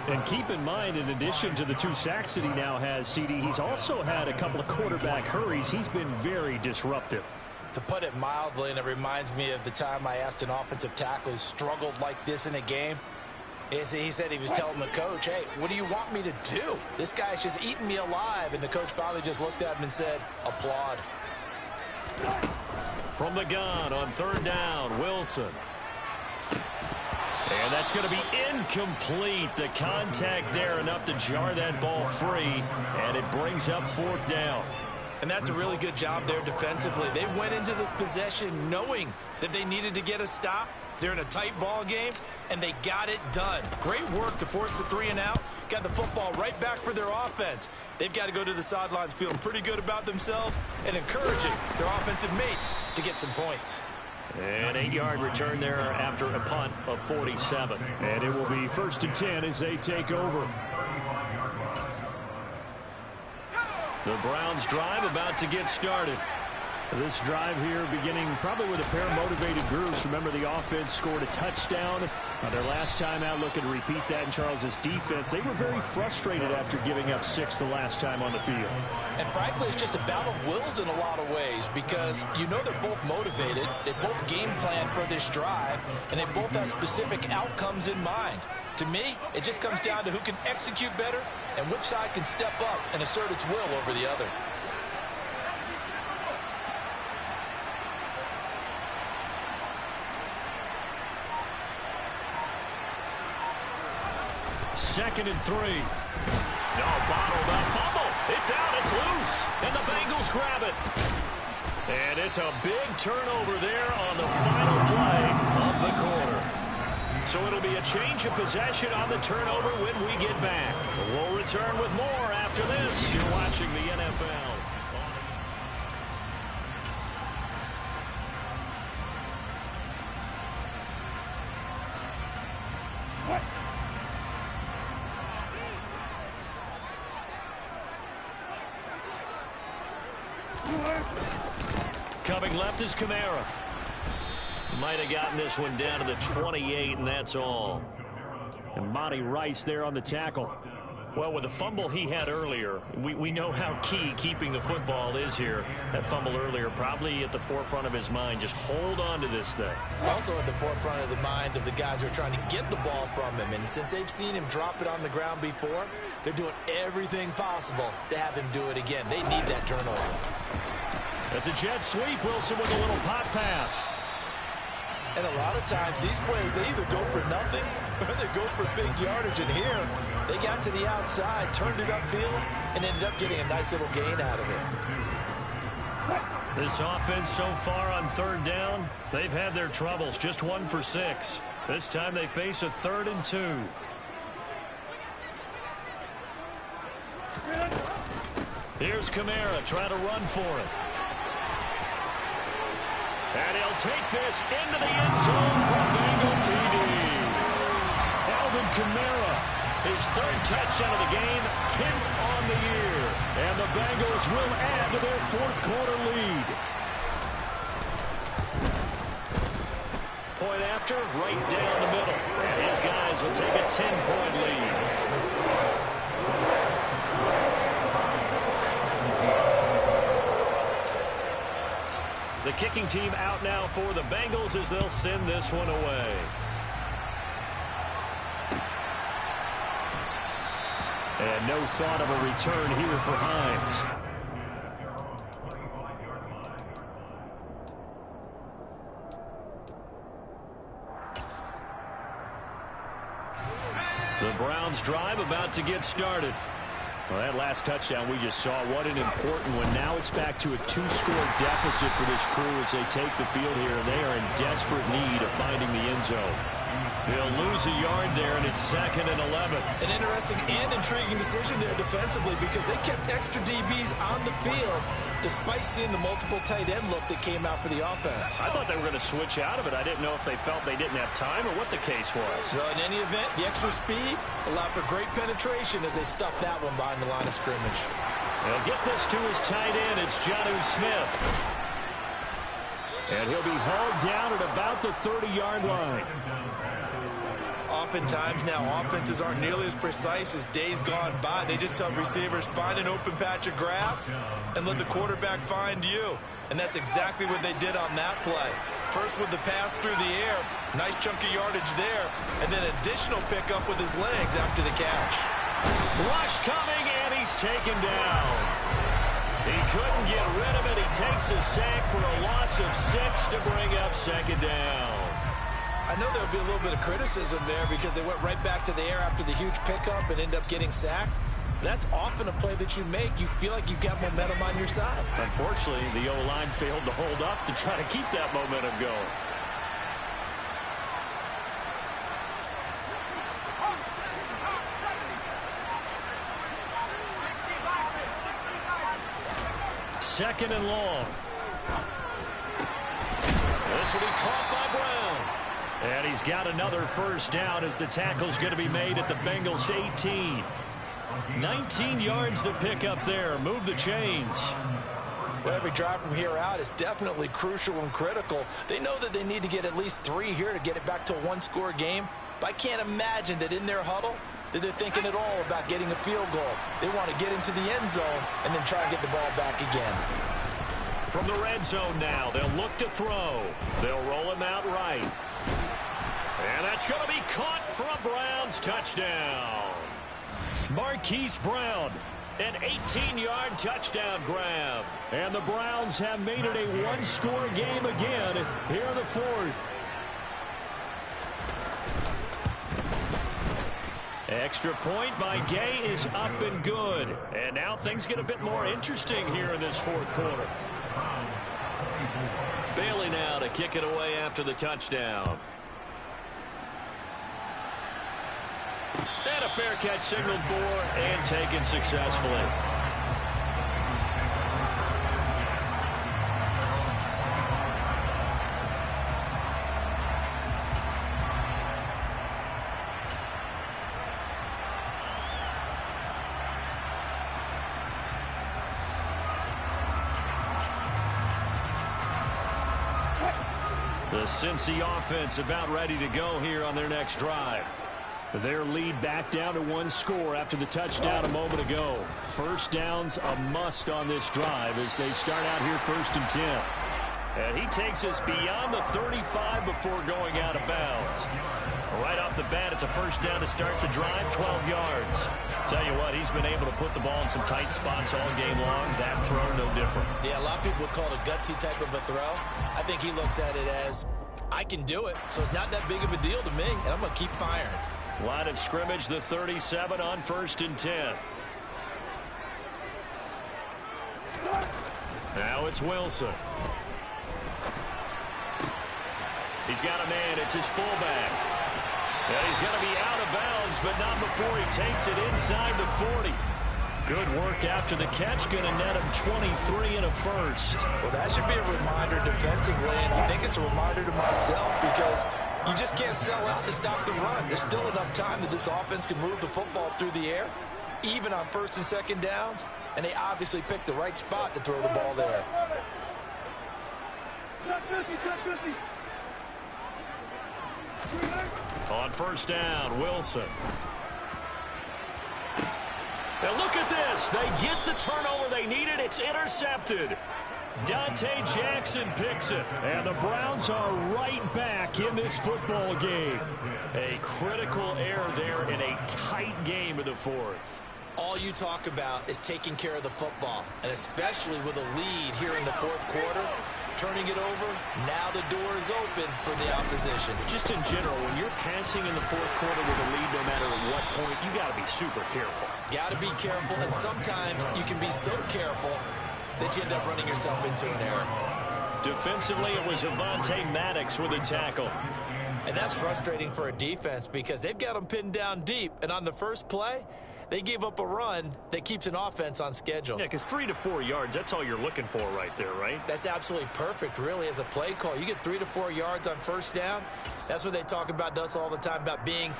Speaker 3: And keep in mind, in addition to the 2 sacks that he now has, CD, he's also had a couple of quarterback hurries. He's been very disruptive.
Speaker 2: To put it mildly, and it reminds me of the time I asked an offensive tackle who struggled like this in a game. He said he was telling the coach, hey, what do you want me to do? This guy's just eating me alive. And the coach finally just looked at him and said, applaud.
Speaker 1: From the gun on 3rd down, Wilson. And that's going to be incomplete. The contact there enough to jar that ball free. And it brings up 4th down.
Speaker 2: And that's a really good job there defensively. They went into this possession knowing that they needed to get a stop. They're in a tight ball game, and they got it done. Great work to force the 3 and out. Got the football right back for their offense. They've got to go to the sidelines feeling pretty good about themselves and encouraging their offensive mates to get some points.
Speaker 1: An 8-yard return there after a punt of 47.
Speaker 3: And it will be 1st and 10 as they take over.
Speaker 1: The Browns drive about to get started.
Speaker 3: This drive here beginning probably with a pair of motivated groups. Remember, the offense scored a touchdown. Their last time out, looking to repeat that in Charles's defense. They were very frustrated after giving up 6 the last time on the field.
Speaker 2: And frankly, it's just a battle of wills in a lot of ways because you know they're both motivated. They both game plan for this drive, and they both have specific outcomes in mind. To me, it just comes down to who can execute better and which side can step up and assert its will over the other.
Speaker 1: Second and 3. No, bottled up. Fumble. It's out. It's loose. And the Bengals grab it. And it's a big turnover there on the final play of the quarter. So it'll be a change of possession on the turnover when we get back. We'll return with more after this. You're watching the NFL. Coming left is Kamara. Might have gotten this one down to the 28, and that's all.
Speaker 3: And Monty Rice there on the tackle.
Speaker 1: Well, with the fumble he had earlier, we know how key keeping the football is here. That fumble earlier probably at the forefront of his mind. Just hold on to this thing.
Speaker 2: It's also at the forefront of the mind of the guys who are trying to get the ball from him. And since they've seen him drop it on the ground before, they're doing everything possible to have him do it again. They need that turnover.
Speaker 1: That's a jet sweep. Wilson with a little pop pass.
Speaker 2: And a lot of times these plays, they either go for nothing or they go for big yardage. And here, they got to the outside, turned it upfield, and ended up getting a nice little gain out of it.
Speaker 1: This offense so far on 3rd down, they've had their troubles. Just 1 for 6. This time they face a 3rd and 2. Here's Kamara trying to run for it. And he'll take this into the end zone for Bengal TD.
Speaker 3: Alvin Kamara,
Speaker 1: his 3rd touchdown of the game, 10th on the year.
Speaker 3: And the Bengals will add to their 4th quarter lead.
Speaker 1: Point after, right down the middle. And his guys will take a 10-point lead. The kicking team out now for the Bengals as they'll send this one away.
Speaker 3: And no thought of a return here for Hines.
Speaker 1: The Browns drive about to get started.
Speaker 3: Well, that last touchdown we just saw, what an important one. Now it's back to a 2-score deficit for this crew as they take the field here. They are in desperate need of finding the end zone.
Speaker 1: They'll lose a yard there, and it's 2nd and 11.
Speaker 2: An interesting and intriguing decision there defensively because they kept extra DBs on the field despite seeing the multiple tight end look that came out for the offense.
Speaker 1: I thought they were going to switch out of it. I didn't know if they felt they didn't have time or what the case was.
Speaker 2: So in any event, the extra speed allowed for great penetration as they stuffed that one behind the line of scrimmage.
Speaker 1: They'll get this to his tight end. It's Jonnu Smith.
Speaker 3: And he'll be hauled down at about the 30-yard line.
Speaker 2: Oftentimes now offenses aren't nearly as precise as days gone by. They just tell receivers, find an open patch of grass and let the quarterback find you. And that's exactly what they did on that play. First with the pass through the air, nice chunk of yardage there, and then additional pickup with his legs after the catch.
Speaker 1: Rush coming, and he's taken down. He couldn't get rid of it. He takes a sack for a loss of 6 to bring up 2nd down.
Speaker 2: I know there'll be a little bit of criticism there because they went right back to the air after the huge pickup and ended up getting sacked. That's often a play that you make. You feel like you've got momentum on your side.
Speaker 1: Unfortunately, the O-line failed to hold up to try to keep that momentum going. Second and long. This will be caught by Brown. And he's got another first down as the tackle's going to be made at the Bengals 18. 19 yards to pick up there. Move the chains.
Speaker 2: Well, every drive from here out is definitely crucial and critical. They know that they need to get at least 3 here to get it back to a one-score game. But I can't imagine that in their huddle that they're thinking at all about getting a field goal. They want to get into the end zone and then try and get the ball back again.
Speaker 1: From the red zone now, they'll look to throw. They'll roll him out right. And that's going to be caught for a Browns touchdown. Marquise Brown, an 18-yard touchdown grab. And the Browns have made it a one-score game again here in the fourth. Extra point by Gay is up and good. And now things get a bit more interesting here in this fourth quarter. Bailey now to kick it away after the touchdown. And a fair catch signaled for and taken successfully. The Cincy offense about ready to go here on their next drive. Their lead back down to one score after the touchdown a moment ago. First down's a must on this drive as they start out here 1st and 10. And he takes us beyond the 35 before going out of bounds. Right off the bat, it's a first down to start the drive, 12 yards. Tell you what, he's been able to put the ball in some tight spots all game long. That throw, no different.
Speaker 2: Yeah, a lot of people would call it a gutsy type of a throw. I think he looks at it as, I can do it, so it's not that big of a deal to me, and I'm going to keep firing.
Speaker 1: Line of scrimmage, the 37 on 1st and 10. Now it's Wilson. He's got a man. It's his fullback. And he's going to be out of bounds, but not before he takes it inside the 40. Good work after the catch. Going to net him 23 and a first.
Speaker 2: Well, that should be a reminder defensively, and I think it's a reminder to myself because you just can't sell out to stop the run. There's still enough time that this offense can move the football through the air, even on 1st and 2nd downs, and they obviously picked the right spot to throw the ball there.
Speaker 1: On 1st down, Wilson. Now look at this. They get the turnover they needed. It's intercepted. Dante Jackson picks it. And the Browns are right back in this football game. A critical error there in a tight game in the fourth.
Speaker 2: All you talk about is taking care of the football, and especially with a lead here in the fourth quarter. Turning it over, now the door is open for the opposition.
Speaker 1: Just in general, when you're passing in the fourth quarter with a lead, no matter at what point, you got to be super careful.
Speaker 2: Got to be careful, and sometimes you can be so careful that you end up running yourself into an error.
Speaker 1: Defensively, it was Avonte Maddox with a tackle.
Speaker 2: And that's frustrating for a defense because they've got them pinned down deep, and on the first play, they gave up a run that keeps an offense on schedule.
Speaker 1: Yeah, because 3 to 4 yards, that's all you're looking for right there, right?
Speaker 2: That's absolutely perfect, really, as a play call. You get 3 to 4 yards on 1st down. That's what they talk about us all the time, about being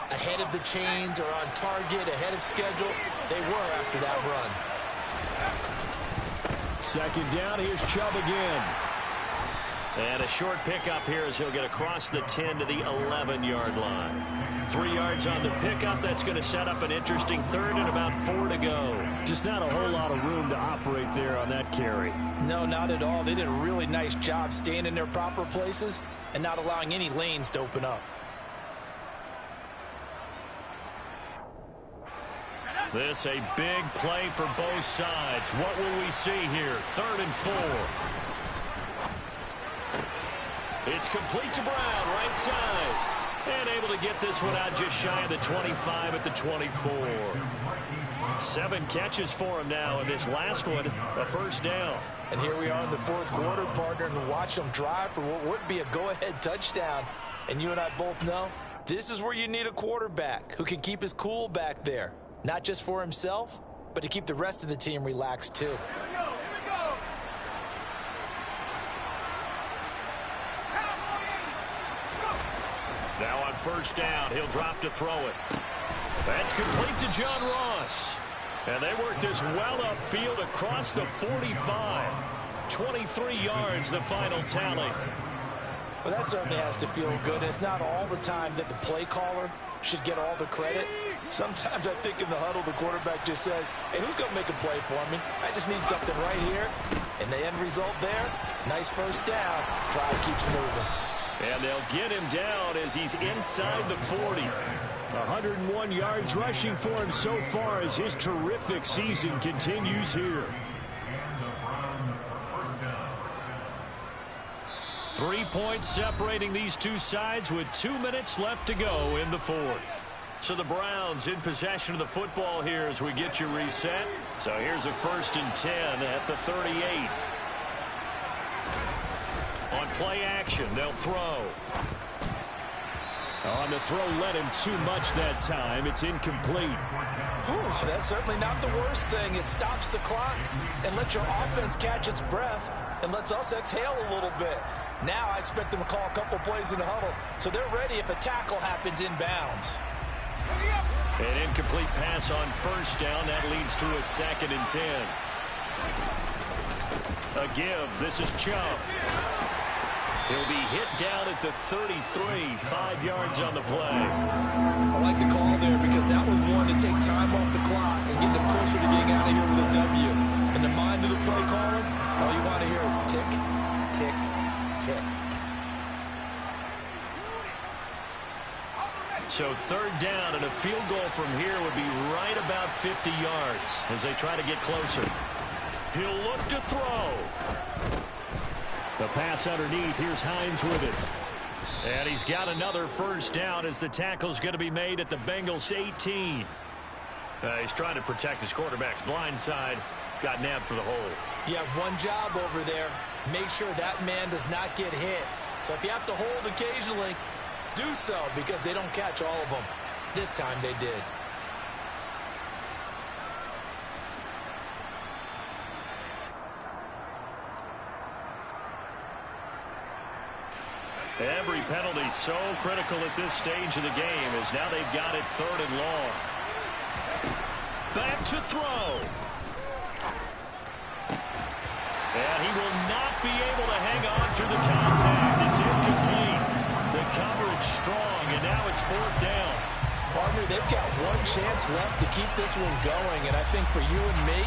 Speaker 2: ahead of the chains or on target, ahead of schedule. They were after that run.
Speaker 1: 2nd down, here's Chubb again. And a short pickup here as he'll get across the 10 to the 11-yard line. 3 yards on the pickup. That's going to set up an interesting 3rd and about 4 to go. Just not a whole lot of room to operate there on that carry.
Speaker 2: No, not at all. They did a really nice job staying in their proper places and not allowing any lanes to open up.
Speaker 1: This a big play for both sides. What will we see here? 3rd and 4. It's complete to Brown, right side. And able to get this one out just shy of the 25 at the 24. 7 catches for him now, and this last one, a first down.
Speaker 2: And here we are in the fourth quarter, partner, and watch them drive for what would be a go-ahead touchdown. And you and I both know this is where you need a quarterback who can keep his cool back there, not just for himself, but to keep the rest of the team relaxed too.
Speaker 1: Now on first down, he'll drop to throw it. That's complete to John Ross. And they work this well upfield across the 45. 23 yards, the final tally.
Speaker 2: Well, that certainly has to feel good. It's not all the time that the play caller should get all the credit. Sometimes I think in the huddle, the quarterback just says, hey, who's going to make a play for me? I just need something right here. And the end result there, nice first down. Drive keeps moving.
Speaker 1: And they'll get him down as he's inside the 40.
Speaker 3: 101 yards rushing for him so far as his terrific season continues here. 3 points separating these two sides with 2 minutes left to go in the fourth. So the Browns in possession of the football here as we get you reset. So here's a 1st and 10 at the 38. On play action, they'll throw. On the throw, led him too much that time. It's incomplete.
Speaker 2: Whew, that's certainly not the worst thing. It stops the clock and lets your offense catch its breath and lets us exhale a little bit. Now I expect them to call a couple plays in the huddle so they're ready if a tackle happens inbounds.
Speaker 1: An incomplete pass on first down. That leads to a 2nd and 10. A give. This is Chubb. He'll be hit down at the 33, 5 yards on the play.
Speaker 2: I like the call there because that was one to take time off the clock and get them closer to getting out of here with a W. In the mind of the play caller, all you want to hear is tick, tick, tick.
Speaker 1: So 3rd down and a field goal from here would be right about 50 yards as they try to get closer. He'll look to throw.
Speaker 3: The pass underneath. Here's Hines with it.
Speaker 1: And he's got another first down as the tackle's going to be made at the Bengals 18. He's trying to protect his quarterback's blind side. Got nabbed for the hole.
Speaker 2: You have one job over there. Make sure that man does not get hit. So if you have to hold occasionally, do so because they don't catch all of them. This time they did.
Speaker 1: Every penalty so critical at this stage of the game as now they've got it 3rd and long. Back to throw. And he will not be able to hang on through the contact. It's incomplete. The coverage strong, and now it's 4th down.
Speaker 2: Partner, they've got one chance left to keep this one going, and I think for you and me,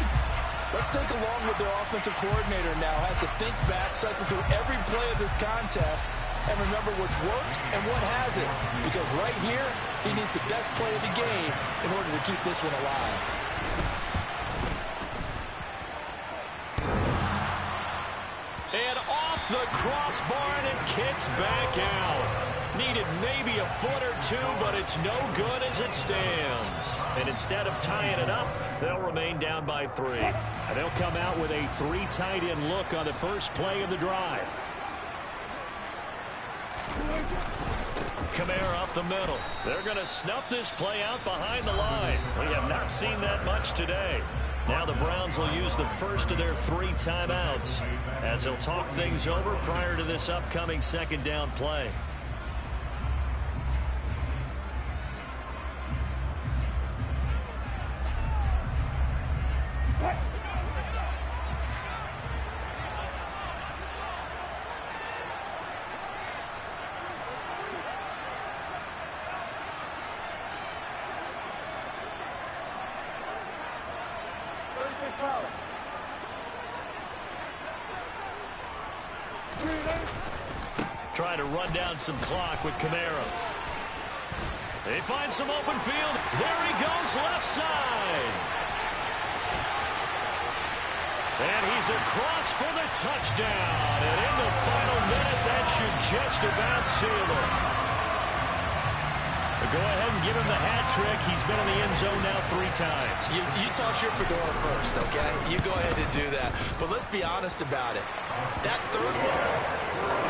Speaker 2: let's think along with their offensive coordinator now. Has to think back, cycle through every play of this contest, and remember what's worked and what hasn't. Because right here, he needs the best play of the game in order to keep this one alive.
Speaker 1: And off the crossbar, and it kicks back out. Needed maybe a foot or two, but it's no good as it stands. And instead of tying it up, they'll remain down by 3.
Speaker 3: And they'll come out with a 3 tight end look on the first play of the drive.
Speaker 1: Kamara up the middle. They're going to snuff this play out behind the line. We have not seen that much today. Now the Browns will use the first of their 3 timeouts as they'll talk things over prior to this upcoming 2nd down play. Trying to run down some clock with Kamara. They find some open field. There he goes, left side. And he's across for the touchdown. And in the final minute, that should just about seal it. Go ahead and give him the hat trick. He's been in the end zone now 3 times.
Speaker 2: You toss your fedora first, okay? You go ahead and do that. But let's be honest about it. That third one,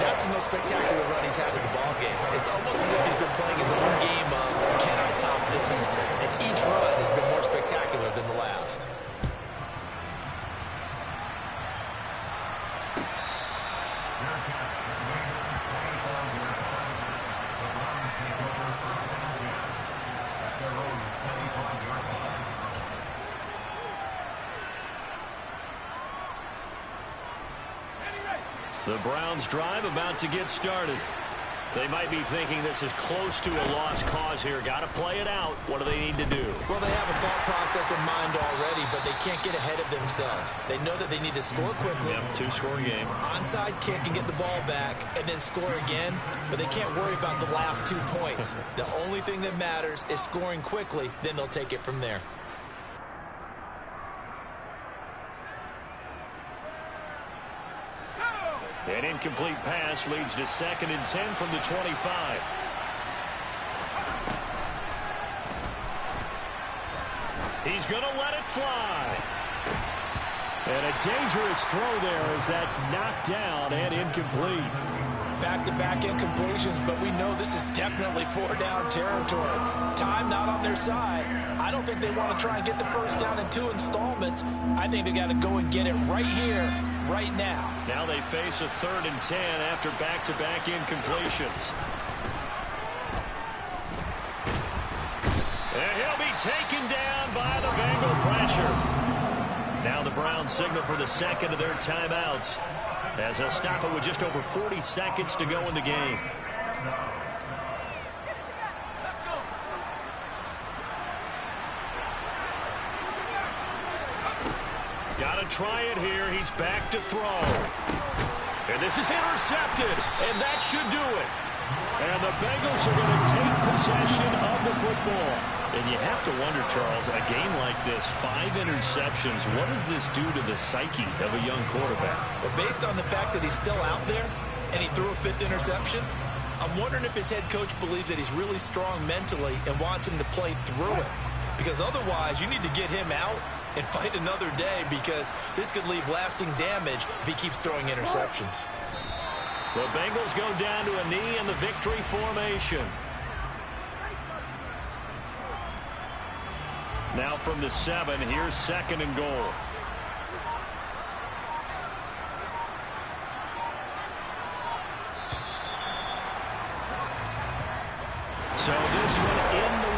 Speaker 2: that's the most spectacular run he's had in the ballgame. It's almost as if he's been playing his own game of, can I top this? And each run has been more spectacular than the last.
Speaker 1: The Browns drive about to get started. They might be thinking this is close to a lost cause here. Got to play it out. What do they need to do?
Speaker 2: Well, they have a thought process in mind already, but they can't get ahead of themselves. They know that they need to score quickly.
Speaker 1: Yep, 2-score game.
Speaker 2: Onside kick and get the ball back and then score again, but they can't worry about the last 2 points. The only thing that matters is scoring quickly, then they'll take it from there.
Speaker 1: An incomplete pass leads to 2nd and 10 from the 25. He's going to let it fly. And a dangerous throw there as that's knocked down and incomplete.
Speaker 2: Back-to-back incompletions, but we know this is definitely 4-down territory. Time not on their side. I don't think they want to try and get the first down in 2 installments. I think they got to go and get it right here, right now.
Speaker 1: Now they face a 3rd and 10 after back-to-back incompletions. And he'll be taken down by the Bengal pressure. Now the Browns signal for the 2nd of their timeouts, as they'll stop it with just over 40 seconds to go in the game. Got to try it here. He's back to throw. And this is intercepted, and that should do it. And the Bengals are going to take possession of the football. And you have to wonder, Charles, a game like this, 5 interceptions, what does this do to the psyche of a young quarterback?
Speaker 2: Well, based on the fact that he's still out there and he threw a 5th interception, I'm wondering if his head coach believes that he's really strong mentally and wants him to play through it. Because otherwise, you need to get him out and fight another day, because this could leave lasting damage if he keeps throwing interceptions.
Speaker 1: The Bengals go down to a knee in the victory formation. Now from the 7, here's 2nd and goal. So this one in the